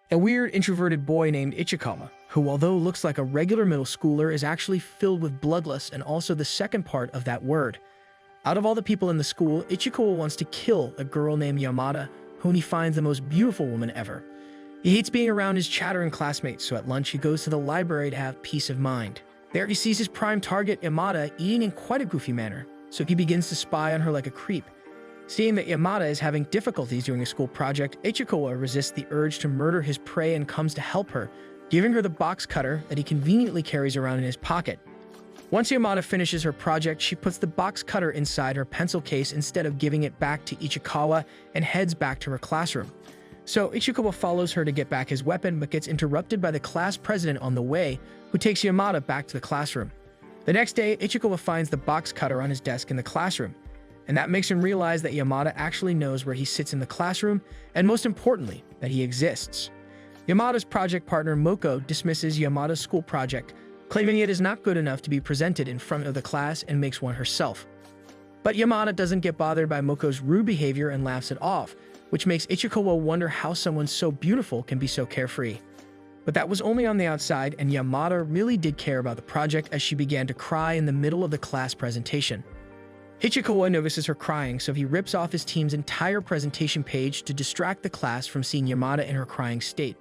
a weird introverted boy named Ichikawa, who although looks like a regular middle schooler is actually filled with bloodlust and also the second part of that word. Out of all the people in the school, Ichikawa wants to kill a girl named Yamada, whom he finds the most beautiful woman ever. He hates being around his chattering classmates, so at lunch he goes to the library to have peace of mind. There he sees his prime target, Yamada, eating in quite a goofy manner, so he begins to spy on her like a creep. Seeing that Yamada is having difficulties doing a school project, Ichikawa resists the urge to murder his prey and comes to help her, giving her the box cutter that he conveniently carries around in his pocket. Once Yamada finishes her project, she puts the box cutter inside her pencil case instead of giving it back to Ichikawa and heads back to her classroom. So Ichikawa follows her to get back his weapon but gets interrupted by the class president on the way, who takes Yamada back to the classroom. The next day, Ichikawa finds the box cutter on his desk in the classroom, and that makes him realize that Yamada actually knows where he sits in the classroom, and most importantly, that he exists. Yamada's project partner Moko dismisses Yamada's school project, claiming it is not good enough to be presented in front of the class and makes one herself. But Yamada doesn't get bothered by Moko's rude behavior and laughs it off, which makes Ichikawa wonder how someone so beautiful can be so carefree. But that was only on the outside, and Yamada really did care about the project as she began to cry in the middle of the class presentation. Ichikawa notices her crying, so he rips off his team's entire presentation page to distract the class from seeing Yamada in her crying state.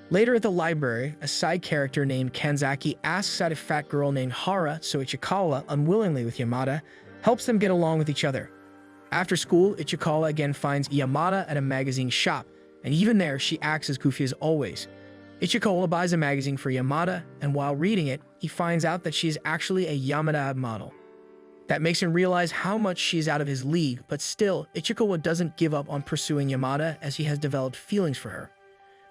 Later at the library, a side character named Kanzaki asks out a fat girl named Hara, so Ichikawa, unwillingly with Yamada, helps them get along with each other. After school, Ichikawa again finds Yamada at a magazine shop, and even there she acts as goofy as always. Ichikawa buys a magazine for Yamada, and while reading it, he finds out that she is actually a Yamada model. That makes him realize how much she is out of his league, but still, Ichikawa doesn't give up on pursuing Yamada as he has developed feelings for her.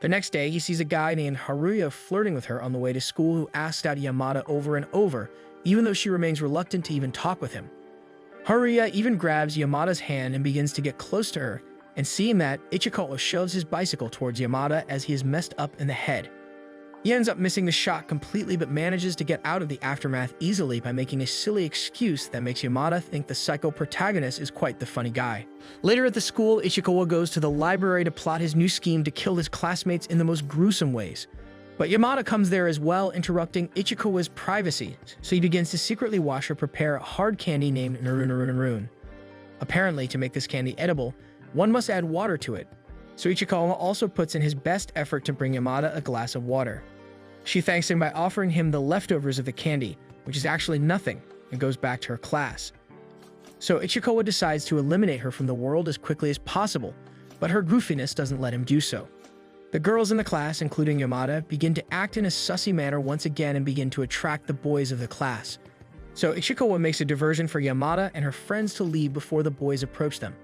The next day, he sees a guy named Haruya flirting with her on the way to school who asks out Yamada over and over, even though she remains reluctant to even talk with him. Haruya even grabs Yamada's hand and begins to get close to her, and seeing that, Ichikawa shoves his bicycle towards Yamada as he is messed up in the head. He ends up missing the shot completely but manages to get out of the aftermath easily by making a silly excuse that makes Yamada think the psycho protagonist is quite the funny guy. Later at the school, Ichikawa goes to the library to plot his new scheme to kill his classmates in the most gruesome ways. But Yamada comes there as well, interrupting Ichikawa's privacy, so he begins to secretly watch her prepare a hard candy named Narun. Apparently, to make this candy edible, one must add water to it. So Ichikawa also puts in his best effort to bring Yamada a glass of water. She thanks him by offering him the leftovers of the candy, which is actually nothing, and goes back to her class. So Ichikawa decides to eliminate her from the world as quickly as possible, but her goofiness doesn't let him do so. The girls in the class, including Yamada, begin to act in a sussy manner once again and begin to attract the boys of the class. So Ichikawa makes a diversion for Yamada and her friends to leave before the boys approach them.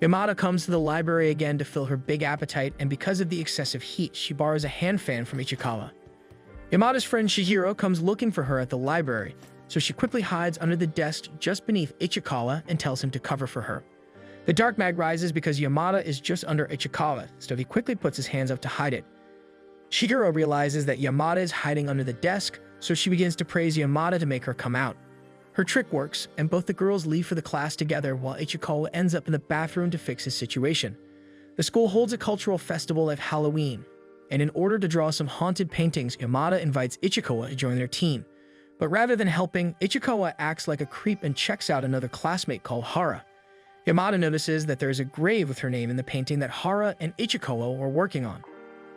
Yamada comes to the library again to fill her big appetite, and because of the excessive heat, she borrows a hand fan from Ichikawa. Yamada's friend Shihiro comes looking for her at the library, so she quickly hides under the desk just beneath Ichikawa and tells him to cover for her. The dark mag rises because Yamada is just under Ichikawa, so he quickly puts his hands up to hide it. Shihiro realizes that Yamada is hiding under the desk, so she begins to praise Yamada to make her come out. Her trick works, and both the girls leave for the class together while Ichikawa ends up in the bathroom to fix his situation. The school holds a cultural festival of Halloween, and in order to draw some haunted paintings, Yamada invites Ichikawa to join their team. But rather than helping, Ichikawa acts like a creep and checks out another classmate called Hara. Yamada notices that there is a grave with her name in the painting that Hara and Ichikawa were working on.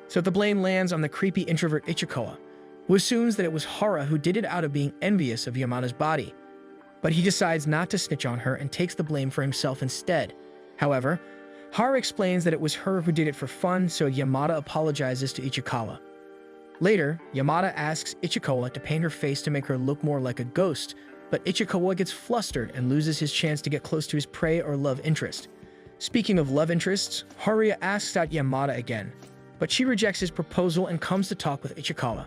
So the blame lands on the creepy introvert Ichikawa, who assumes that it was Hara who did it out of being envious of Yamada's body. But he decides not to snitch on her and takes the blame for himself instead. However, Hara explains that it was her who did it for fun, so Yamada apologizes to Ichikawa. Later, Yamada asks Ichikawa to paint her face to make her look more like a ghost, but Ichikawa gets flustered and loses his chance to get close to his prey or love interest. Speaking of love interests, Haruya asks out Yamada again, but she rejects his proposal and comes to talk with Ichikawa.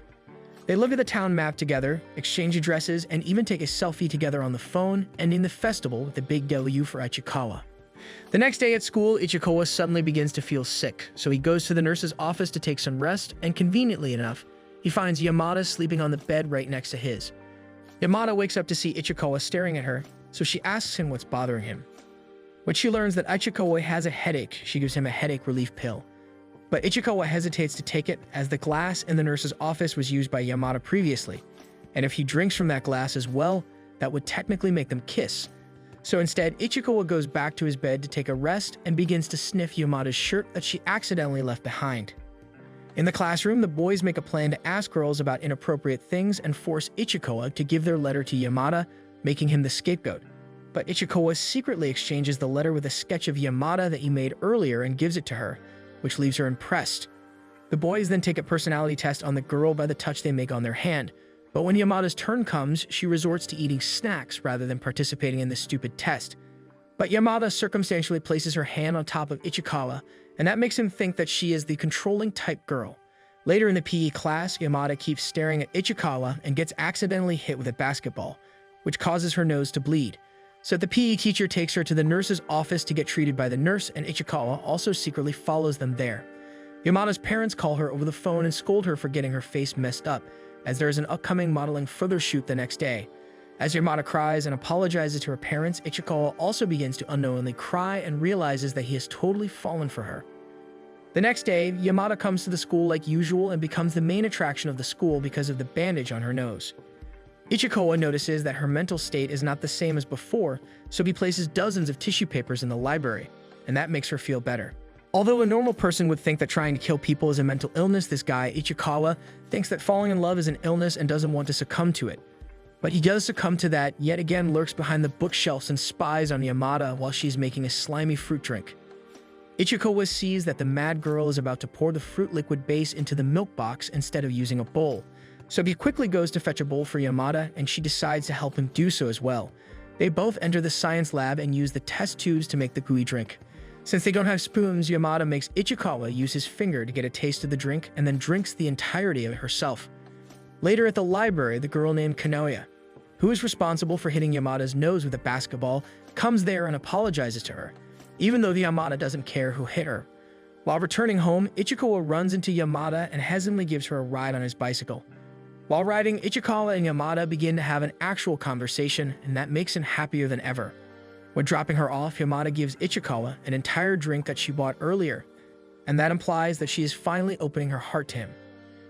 They look at the town map together, exchange addresses, and even take a selfie together on the phone, ending the festival with a big W for Ichikawa. The next day at school, Ichikawa suddenly begins to feel sick, so he goes to the nurse's office to take some rest, and conveniently enough, he finds Yamada sleeping on the bed right next to his. Yamada wakes up to see Ichikawa staring at her, so she asks him what's bothering him. When she learns that Ichikawa has a headache, she gives him a headache relief pill. But Ichikawa hesitates to take it as the glass in the nurse's office was used by Yamada previously, and if he drinks from that glass as well, that would technically make them kiss. So instead, Ichikawa goes back to his bed to take a rest and begins to sniff Yamada's shirt that she accidentally left behind. In the classroom, the boys make a plan to ask girls about inappropriate things and force Ichikawa to give their letter to Yamada, making him the scapegoat. But Ichikawa secretly exchanges the letter with a sketch of Yamada that he made earlier and gives it to her, which leaves her impressed. The boys then take a personality test on the girl by the touch they make on their hand, but when Yamada's turn comes, she resorts to eating snacks rather than participating in the stupid test. But Yamada circumstantially places her hand on top of Ichikawa, and that makes him think that she is the controlling type girl. Later in the PE class, Yamada keeps staring at Ichikawa and gets accidentally hit with a basketball, which causes her nose to bleed. So the PE teacher takes her to the nurse's office to get treated by the nurse, and Ichikawa also secretly follows them there. Yamada's parents call her over the phone and scold her for getting her face messed up, as there is an upcoming modeling photo shoot the next day. As Yamada cries and apologizes to her parents, Ichikawa also begins to unknowingly cry and realizes that he has totally fallen for her. The next day, Yamada comes to the school like usual and becomes the main attraction of the school because of the bandage on her nose. Ichikawa notices that her mental state is not the same as before, so he places dozens of tissue papers in the library, and that makes her feel better. Although a normal person would think that trying to kill people is a mental illness, this guy, Ichikawa, thinks that falling in love is an illness and doesn't want to succumb to it. But he does succumb to that, yet again lurks behind the bookshelves and spies on Yamada while she's making a slimy fruit drink. Ichikawa sees that the mad girl is about to pour the fruit liquid base into the milk box instead of using a bowl. So he quickly goes to fetch a bowl for Yamada, and she decides to help him do so as well. They both enter the science lab and use the test tubes to make the gooey drink. Since they don't have spoons, Yamada makes Ichikawa use his finger to get a taste of the drink and then drinks the entirety of it herself. Later at the library, the girl named Kanoya, who is responsible for hitting Yamada's nose with a basketball, comes there and apologizes to her, even though the Yamada doesn't care who hit her. While returning home, Ichikawa runs into Yamada and hesitantly gives her a ride on his bicycle. While riding, Ichikawa and Yamada begin to have an actual conversation, and that makes him happier than ever. When dropping her off, Yamada gives Ichikawa an entire drink that she bought earlier, and that implies that she is finally opening her heart to him.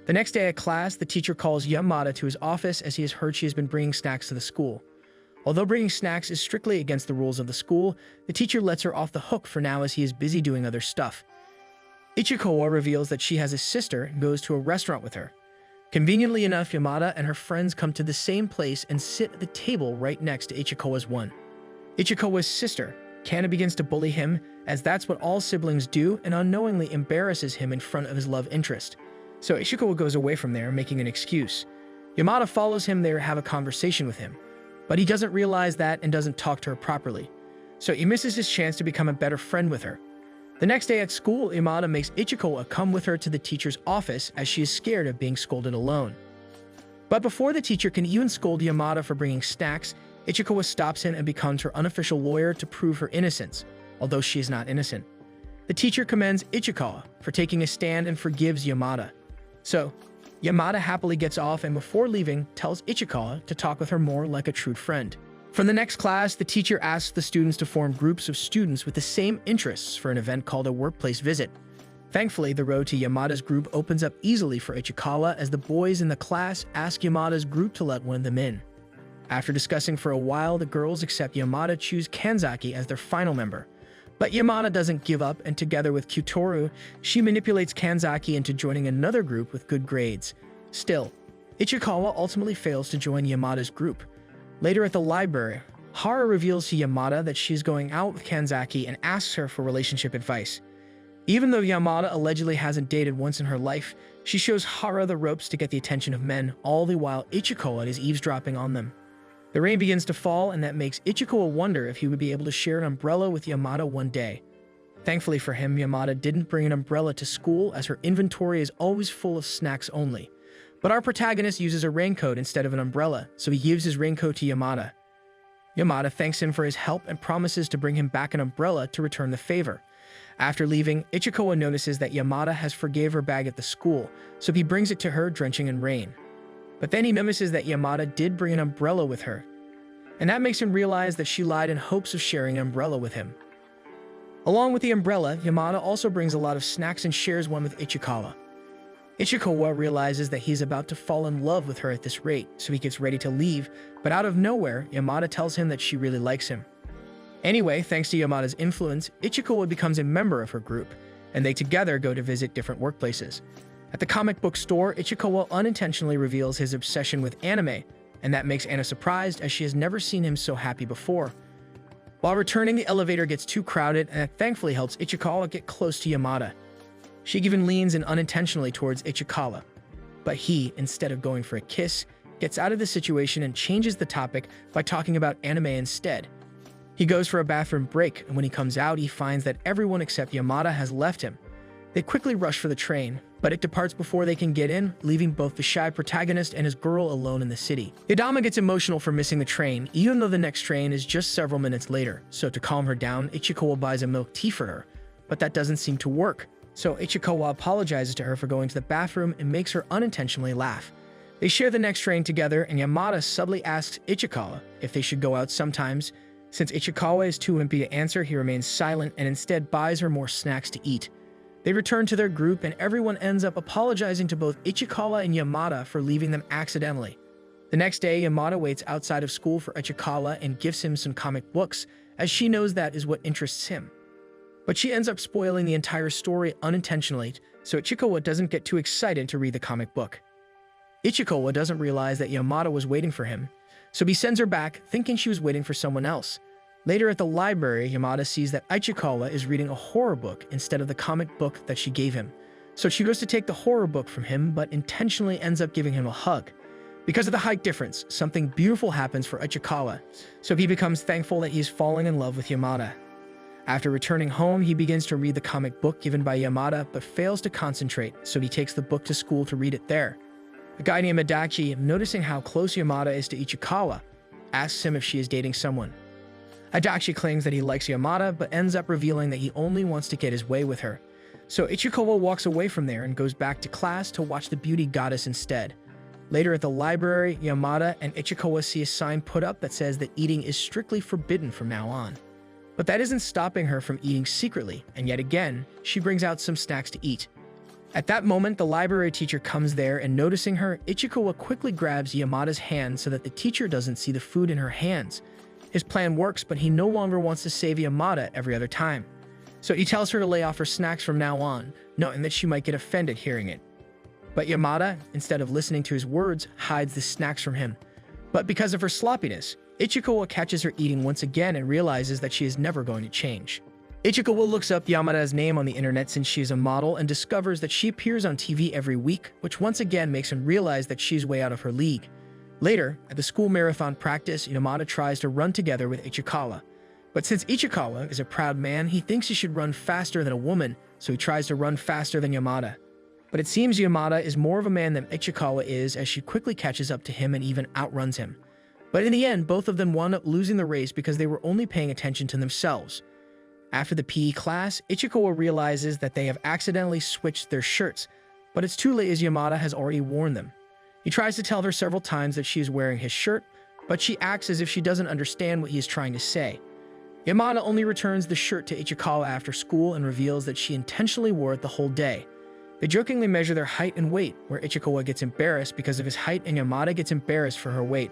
The next day at class, the teacher calls Yamada to his office as he has heard she has been bringing snacks to the school. Although bringing snacks is strictly against the rules of the school, the teacher lets her off the hook for now as he is busy doing other stuff. Ichikawa reveals that she has a sister and goes to a restaurant with her. Conveniently enough, Yamada and her friends come to the same place and sit at the table right next to Ichikawa's one. Ichikawa's sister, Kana, begins to bully him, as that's what all siblings do, and unknowingly embarrasses him in front of his love interest. So Ichikawa goes away from there, making an excuse. Yamada follows him there to have a conversation with him, but he doesn't realize that and doesn't talk to her properly. So he misses his chance to become a better friend with her. The next day at school, Yamada makes Ichikawa come with her to the teacher's office as she is scared of being scolded alone. But before the teacher can even scold Yamada for bringing snacks, Ichikawa stops him and becomes her unofficial lawyer to prove her innocence, although she is not innocent. The teacher commends Ichikawa for taking a stand and forgives Yamada. So, Yamada happily gets off and before leaving, tells Ichikawa to talk with her more like a true friend. From the next class, the teacher asks the students to form groups of students with the same interests for an event called a workplace visit. Thankfully, the road to Yamada's group opens up easily for Ichikawa as the boys in the class ask Yamada's group to let one of them in. After discussing for a while, the girls accept Yamada choose Kanzaki as their final member. But Yamada doesn't give up, and together with Kyutoru, she manipulates Kanzaki into joining another group with good grades. Still, Ichikawa ultimately fails to join Yamada's group. Later at the library, Hara reveals to Yamada that she is going out with Kanzaki and asks her for relationship advice. Even though Yamada allegedly hasn't dated once in her life, she shows Hara the ropes to get the attention of men, all the while Ichikawa is eavesdropping on them. The rain begins to fall, and that makes Ichikawa wonder if he would be able to share an umbrella with Yamada one day. Thankfully for him, Yamada didn't bring an umbrella to school as her inventory is always full of snacks only. But our protagonist uses a raincoat instead of an umbrella, so he gives his raincoat to Yamada. Yamada thanks him for his help and promises to bring him back an umbrella to return the favor. After leaving, Ichikawa notices that Yamada has forgave her bag at the school, so he brings it to her, drenching in rain. But then he notices that Yamada did bring an umbrella with her, and that makes him realize that she lied in hopes of sharing an umbrella with him. Along with the umbrella, Yamada also brings a lot of snacks and shares one with Ichikawa. Ichikawa realizes that he's about to fall in love with her at this rate, so he gets ready to leave, but out of nowhere, Yamada tells him that she really likes him. Anyway, thanks to Yamada's influence, Ichikawa becomes a member of her group, and they together go to visit different workplaces. At the comic book store, Ichikawa unintentionally reveals his obsession with anime, and that makes Anna surprised as she has never seen him so happy before. While returning, the elevator gets too crowded, and that thankfully helps Ichikawa get close to Yamada. She even leans in unintentionally towards Ichikawa, but he, instead of going for a kiss, gets out of the situation and changes the topic by talking about anime instead. He goes for a bathroom break, and when he comes out, he finds that everyone except Yamada has left him. They quickly rush for the train, but it departs before they can get in, leaving both the shy protagonist and his girl alone in the city. Yadama gets emotional for missing the train, even though the next train is just several minutes later, so to calm her down, Ichikawa buys a milk tea for her, but that doesn't seem to work. So Ichikawa apologizes to her for going to the bathroom and makes her unintentionally laugh. They share the next train together, and Yamada subtly asks Ichikawa if they should go out sometimes. Since Ichikawa is too wimpy to answer, he remains silent and instead buys her more snacks to eat. They return to their group, and everyone ends up apologizing to both Ichikawa and Yamada for leaving them accidentally. The next day, Yamada waits outside of school for Ichikawa and gives him some comic books, as she knows that is what interests him. But she ends up spoiling the entire story unintentionally, so Ichikawa doesn't get too excited to read the comic book. Ichikawa doesn't realize that Yamada was waiting for him, so he sends her back, thinking she was waiting for someone else. Later at the library, Yamada sees that Ichikawa is reading a horror book instead of the comic book that she gave him. So she goes to take the horror book from him, but intentionally ends up giving him a hug. Because of the height difference, something beautiful happens for Ichikawa, so he becomes thankful that he's falling in love with Yamada. After returning home, he begins to read the comic book given by Yamada, but fails to concentrate, so he takes the book to school to read it there. A guy named Adachi, noticing how close Yamada is to Ichikawa, asks him if she is dating someone. Adachi claims that he likes Yamada, but ends up revealing that he only wants to get his way with her. So Ichikawa walks away from there and goes back to class to watch the beauty goddess instead. Later at the library, Yamada and Ichikawa see a sign put up that says that eating is strictly forbidden from now on. But that isn't stopping her from eating secretly, and yet again, she brings out some snacks to eat. At that moment, the library teacher comes there, and noticing her, Ichikawa quickly grabs Yamada's hand so that the teacher doesn't see the food in her hands. His plan works, but he no longer wants to save Yamada every other time. So he tells her to lay off her snacks from now on, knowing that she might get offended hearing it. But Yamada, instead of listening to his words, hides the snacks from him. But because of her sloppiness, Ichikawa catches her eating once again and realizes that she is never going to change. Ichikawa looks up Yamada's name on the internet since she is a model and discovers that she appears on TV every week, which once again makes him realize that she's way out of her league. Later, at the school marathon practice, Yamada tries to run together with Ichikawa. But since Ichikawa is a proud man, he thinks he should run faster than a woman, so he tries to run faster than Yamada. But it seems Yamada is more of a man than Ichikawa is, as she quickly catches up to him and even outruns him. But in the end, both of them wound up losing the race because they were only paying attention to themselves. After the PE class, Ichikawa realizes that they have accidentally switched their shirts, but it's too late as Yamada has already worn them. He tries to tell her several times that she is wearing his shirt, but she acts as if she doesn't understand what he is trying to say. Yamada only returns the shirt to Ichikawa after school and reveals that she intentionally wore it the whole day. They jokingly measure their height and weight, where Ichikawa gets embarrassed because of his height and Yamada gets embarrassed for her weight.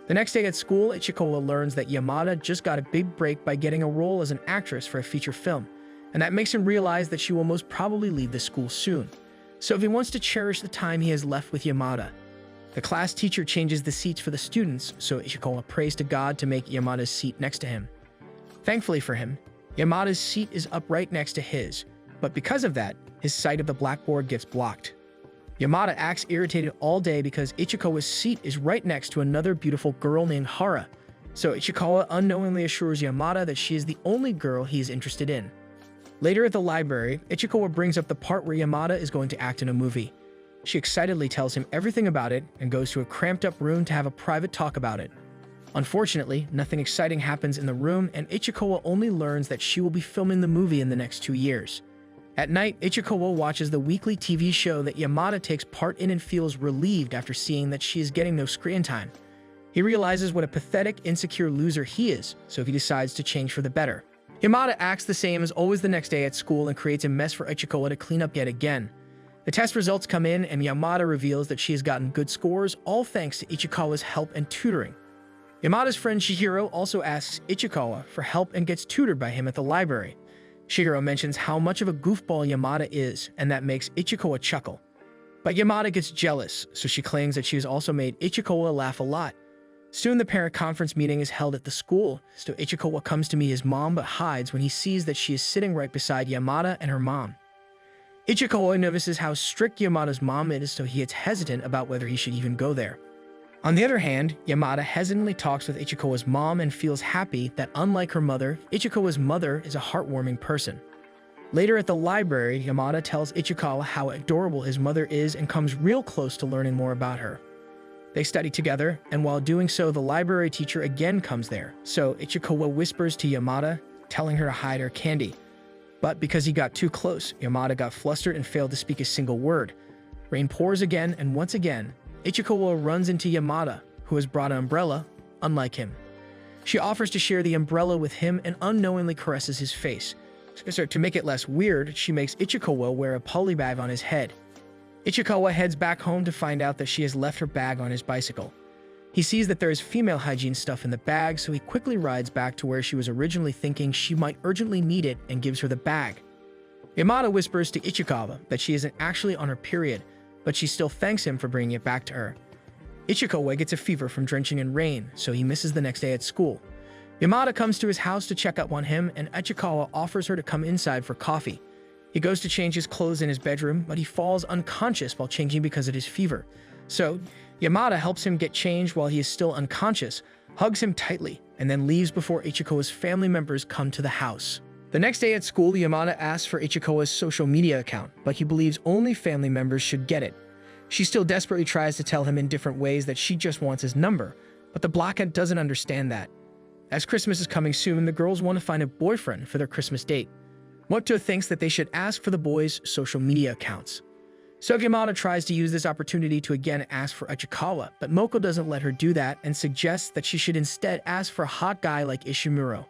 The next day at school, Ichikawa learns that Yamada just got a big break by getting a role as an actress for a feature film, and that makes him realize that she will most probably leave the school soon. So he wants to cherish the time he has left with Yamada. The class teacher changes the seats for the students, so Ichikawa prays to God to make Yamada's seat next to him. Thankfully for him, Yamada's seat is up right next to his, but because of that, his sight of the blackboard gets blocked. Yamada acts irritated all day because Ichikawa's seat is right next to another beautiful girl named Hara, so Ichikawa unknowingly assures Yamada that she is the only girl he is interested in. Later at the library, Ichikawa brings up the part where Yamada is going to act in a movie. She excitedly tells him everything about it and goes to a cramped-up room to have a private talk about it. Unfortunately, nothing exciting happens in the room, and Ichikawa only learns that she will be filming the movie in the next 2 years. At night, Ichikawa watches the weekly TV show that Yamada takes part in and feels relieved after seeing that she is getting no screen time. He realizes what a pathetic, insecure loser he is, so he decides to change for the better. Yamada acts the same as always the next day at school and creates a mess for Ichikawa to clean up yet again. The test results come in and Yamada reveals that she has gotten good scores, all thanks to Ichikawa's help and tutoring. Yamada's friend Chihiro also asks Ichikawa for help and gets tutored by him at the library. Chihiro mentions how much of a goofball Yamada is, and that makes Ichikawa chuckle. But Yamada gets jealous, so she claims that she has also made Ichikawa laugh a lot. Soon the parent conference meeting is held at the school, so Ichikawa comes to meet his mom but hides when he sees that she is sitting right beside Yamada and her mom. Ichikawa notices how strict Yamada's mom is, so he gets hesitant about whether he should even go there. On the other hand, Yamada hesitantly talks with Ichikawa's mom and feels happy that, unlike her mother, Ichikawa's mother is a heartwarming person. Later at the library, Yamada tells Ichikawa how adorable his mother is and comes real close to learning more about her. They study together, and while doing so, the library teacher again comes there, so Ichikawa whispers to Yamada, telling her to hide her candy. But because he got too close, Yamada got flustered and failed to speak a single word. Rain pours again, and once again, Ichikawa runs into Yamada, who has brought an umbrella, unlike him. She offers to share the umbrella with him and unknowingly caresses his face. So to make it less weird, she makes Ichikawa wear a poly bag on his head. Ichikawa heads back home to find out that she has left her bag on his bicycle. He sees that there is female hygiene stuff in the bag, so he quickly rides back to where she was originally thinking she might urgently need it and gives her the bag. Yamada whispers to Ichikawa that she isn't actually on her period, but she still thanks him for bringing it back to her. Ichikawa gets a fever from drenching in rain, so he misses the next day at school. Yamada comes to his house to check up on him, and Ichikawa offers her to come inside for coffee. He goes to change his clothes in his bedroom, but he falls unconscious while changing because of his fever. So, Yamada helps him get changed while he is still unconscious, hugs him tightly, and then leaves before Ichikawa's family members come to the house. The next day at school, Yamada asks for Ichikawa's social media account, but he believes only family members should get it. She still desperately tries to tell him in different ways that she just wants his number, but the blockhead doesn't understand that. As Christmas is coming soon, the girls want to find a boyfriend for their Christmas date. Motto thinks that they should ask for the boys' social media accounts. So Yamada tries to use this opportunity to again ask for Ichikawa, but Moko doesn't let her do that and suggests that she should instead ask for a hot guy like Ishimuro.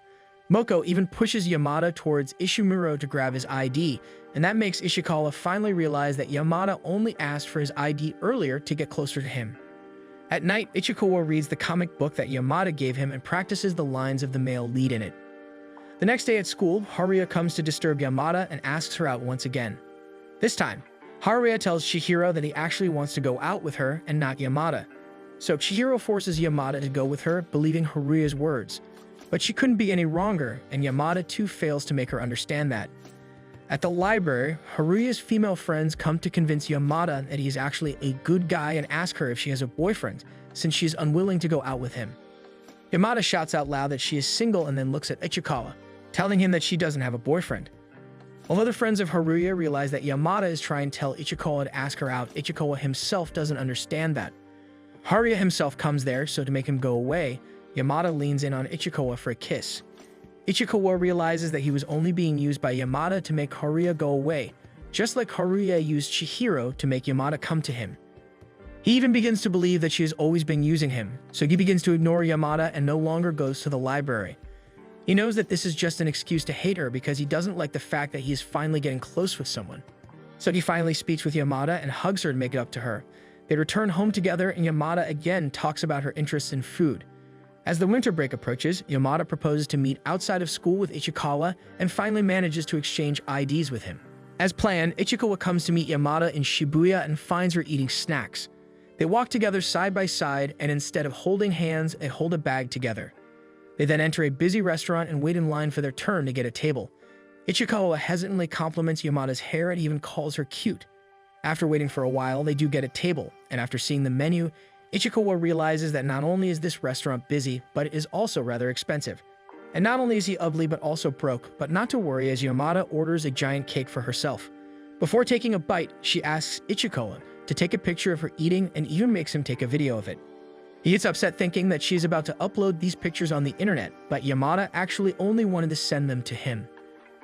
Moko even pushes Yamada towards Ishimuro to grab his ID, and that makes Ishikawa finally realize that Yamada only asked for his ID earlier to get closer to him. At night, Ichikawa reads the comic book that Yamada gave him and practices the lines of the male lead in it. The next day at school, Haruya comes to disturb Yamada and asks her out once again. This time, Haruya tells Chihiro that he actually wants to go out with her and not Yamada. So Chihiro forces Yamada to go with her, believing Haruya's words. But she couldn't be any wronger, and Yamada too fails to make her understand that. At the library, Haruya's female friends come to convince Yamada that he is actually a good guy and ask her if she has a boyfriend, since she is unwilling to go out with him. Yamada shouts out loud that she is single and then looks at Ichikawa, telling him that she doesn't have a boyfriend. Although the friends of Haruya realize that Yamada is trying to tell Ichikawa to ask her out, Ichikawa himself doesn't understand that. Haruya himself comes there, so to make him go away, Yamada leans in on Ichikawa for a kiss. Ichikawa realizes that he was only being used by Yamada to make Haruya go away, just like Haruya used Chihiro to make Yamada come to him. He even begins to believe that she has always been using him, so he begins to ignore Yamada and no longer goes to the library. He knows that this is just an excuse to hate her because he doesn't like the fact that he is finally getting close with someone. So he finally speaks with Yamada and hugs her to make it up to her. They return home together and Yamada again talks about her interests in food. As the winter break approaches, Yamada proposes to meet outside of school with Ichikawa and finally manages to exchange IDs with him. As planned, Ichikawa comes to meet Yamada in Shibuya and finds her eating snacks. They walk together side by side and instead of holding hands, they hold a bag together. They then enter a busy restaurant and wait in line for their turn to get a table. Ichikawa hesitantly compliments Yamada's hair and even calls her cute. After waiting for a while, they do get a table, and after seeing the menu, Ichikawa realizes that not only is this restaurant busy, but it is also rather expensive. And not only is he ugly but also broke, but not to worry as Yamada orders a giant cake for herself. Before taking a bite, she asks Ichikawa to take a picture of her eating and even makes him take a video of it. He gets upset thinking that she's about to upload these pictures on the internet, but Yamada actually only wanted to send them to him.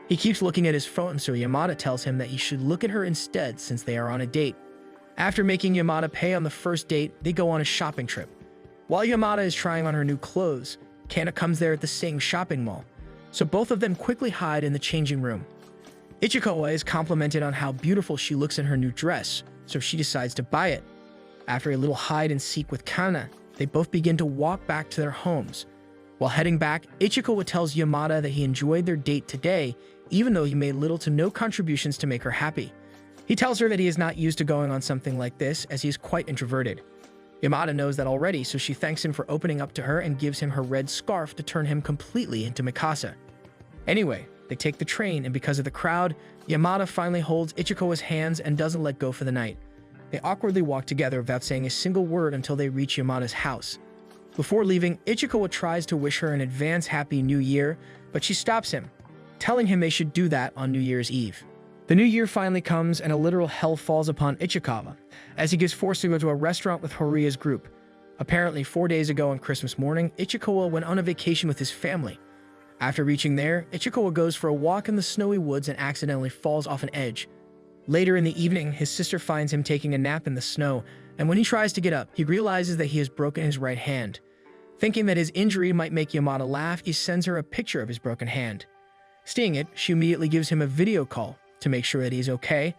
He keeps looking at his phone, so Yamada tells him that he should look at her instead since they are on a date. After making Yamada pay on the first date, they go on a shopping trip. While Yamada is trying on her new clothes, Kana comes there at the same shopping mall. So both of them quickly hide in the changing room. Ichikawa is complimented on how beautiful she looks in her new dress, so she decides to buy it. After a little hide and seek with Kana, they both begin to walk back to their homes. While heading back, Ichikawa tells Yamada that he enjoyed their date today, even though he made little to no contributions to make her happy. He tells her that he is not used to going on something like this, as he is quite introverted. Yamada knows that already, so she thanks him for opening up to her and gives him her red scarf to turn him completely into Mikasa. Anyway, they take the train, and because of the crowd, Yamada finally holds Ichikawa's hands and doesn't let go for the night. They awkwardly walk together without saying a single word until they reach Yamada's house. Before leaving, Ichikawa tries to wish her an advance Happy New Year, but she stops him, telling him they should do that on New Year's Eve. The new year finally comes, and a literal hell falls upon Ichikawa, as he gets forced to go to a restaurant with Horiya's group. Apparently, 4 days ago on Christmas morning, Ichikawa went on a vacation with his family. After reaching there, Ichikawa goes for a walk in the snowy woods and accidentally falls off an edge. Later in the evening, his sister finds him taking a nap in the snow, and when he tries to get up, he realizes that he has broken his right hand. Thinking that his injury might make Yamada laugh, he sends her a picture of his broken hand. Seeing it, she immediately gives him a video call to make sure that he's okay,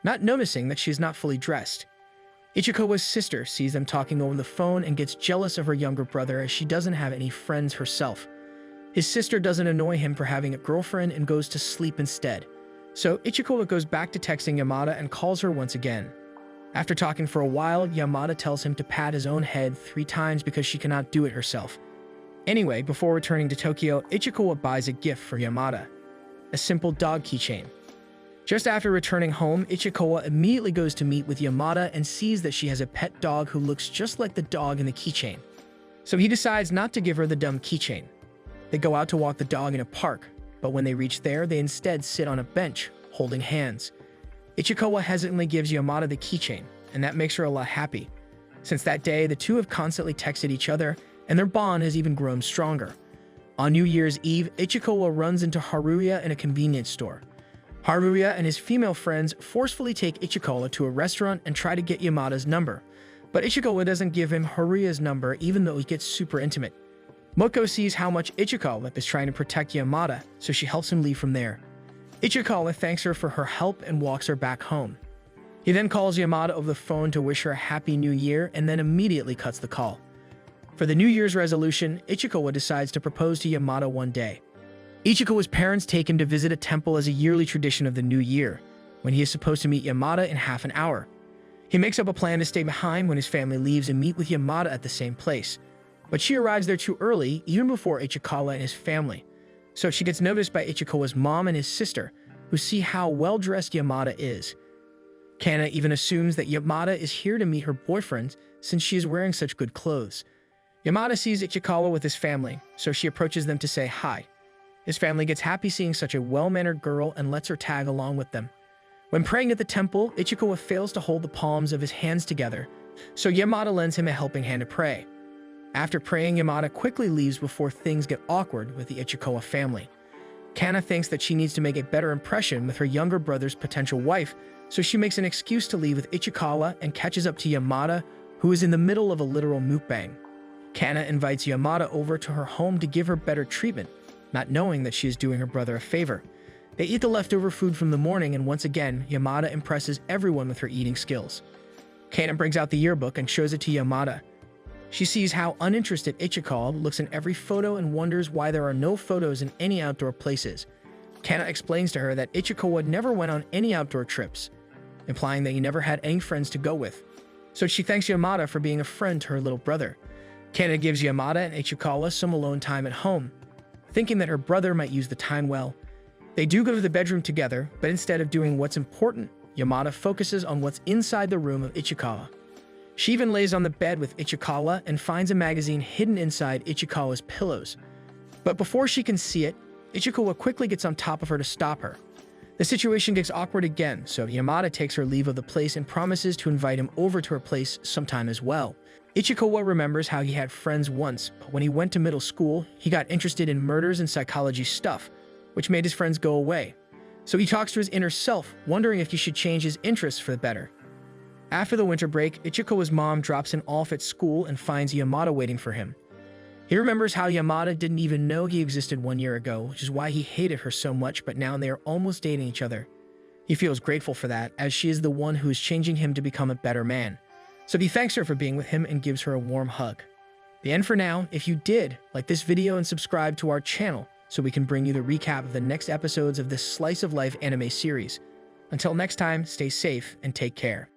not noticing that she is not fully dressed. Ichikawa's sister sees them talking over the phone and gets jealous of her younger brother as she doesn't have any friends herself. His sister doesn't annoy him for having a girlfriend and goes to sleep instead. So Ichikawa goes back to texting Yamada and calls her once again. After talking for a while, Yamada tells him to pat his own head 3 times because she cannot do it herself. Anyway, before returning to Tokyo, Ichikawa buys a gift for Yamada, a simple dog keychain. Just after returning home, Ichikawa immediately goes to meet with Yamada and sees that she has a pet dog who looks just like the dog in the keychain. So he decides not to give her the dumb keychain. They go out to walk the dog in a park, but when they reach there, they instead sit on a bench, holding hands. Ichikawa hesitantly gives Yamada the keychain, and that makes her a lot happy. Since that day, the two have constantly texted each other, and their bond has even grown stronger. On New Year's Eve, Ichikawa runs into Haruya in a convenience store. Haruya and his female friends forcefully take Ichikawa to a restaurant and try to get Yamada's number, but Ichikawa doesn't give him Haruya's number even though he gets super intimate. Moko sees how much Ichikawa is trying to protect Yamada, so she helps him leave from there. Ichikawa thanks her for her help and walks her back home. He then calls Yamada over the phone to wish her a Happy New Year and then immediately cuts the call. For the New Year's resolution, Ichikawa decides to propose to Yamada one day. Ichikawa's parents take him to visit a temple as a yearly tradition of the new year, when he is supposed to meet Yamada in half an hour. He makes up a plan to stay behind when his family leaves and meet with Yamada at the same place. But she arrives there too early, even before Ichikawa and his family. So she gets noticed by Ichikawa's mom and his sister, who see how well-dressed Yamada is. Kana even assumes that Yamada is here to meet her boyfriend since she is wearing such good clothes. Yamada sees Ichikawa with his family, so she approaches them to say hi. His family gets happy seeing such a well-mannered girl and lets her tag along with them. When praying at the temple, Ichikawa fails to hold the palms of his hands together, so Yamada lends him a helping hand to pray. After praying, Yamada quickly leaves before things get awkward with the Ichikawa family. Kana thinks that she needs to make a better impression with her younger brother's potential wife, so she makes an excuse to leave with Ichikawa and catches up to Yamada, who is in the middle of a literal mukbang. Kana invites Yamada over to her home to give her better treatment, not knowing that she is doing her brother a favor. They eat the leftover food from the morning, and once again, Yamada impresses everyone with her eating skills. Kana brings out the yearbook and shows it to Yamada. She sees how uninterested Ichikawa looks in every photo and wonders why there are no photos in any outdoor places. Kana explains to her that Ichikawa never went on any outdoor trips, implying that he never had any friends to go with. So she thanks Yamada for being a friend to her little brother. Kana gives Yamada and Ichikawa some alone time at home. Thinking that her brother might use the time well, they do go to the bedroom together, but instead of doing what's important, Yamada focuses on what's inside the room of Ichikawa. She even lays on the bed with Ichikawa and finds a magazine hidden inside Ichikawa's pillows. But before she can see it, Ichikawa quickly gets on top of her to stop her. The situation gets awkward again, so Yamada takes her leave of the place and promises to invite him over to her place sometime as well. Ichikawa remembers how he had friends once, but when he went to middle school, he got interested in murders and psychology stuff, which made his friends go away. So he talks to his inner self, wondering if he should change his interests for the better. After the winter break, Ichikawa's mom drops him off at school and finds Yamada waiting for him. He remembers how Yamada didn't even know he existed 1 year ago, which is why he hated her so much, but now they are almost dating each other. He feels grateful for that, as she is the one who is changing him to become a better man. So he thanks her for being with him and gives her a warm hug. The end for now. If you did, like this video and subscribe to our channel so we can bring you the recap of the next episodes of this slice of life anime series. Until next time, stay safe and take care.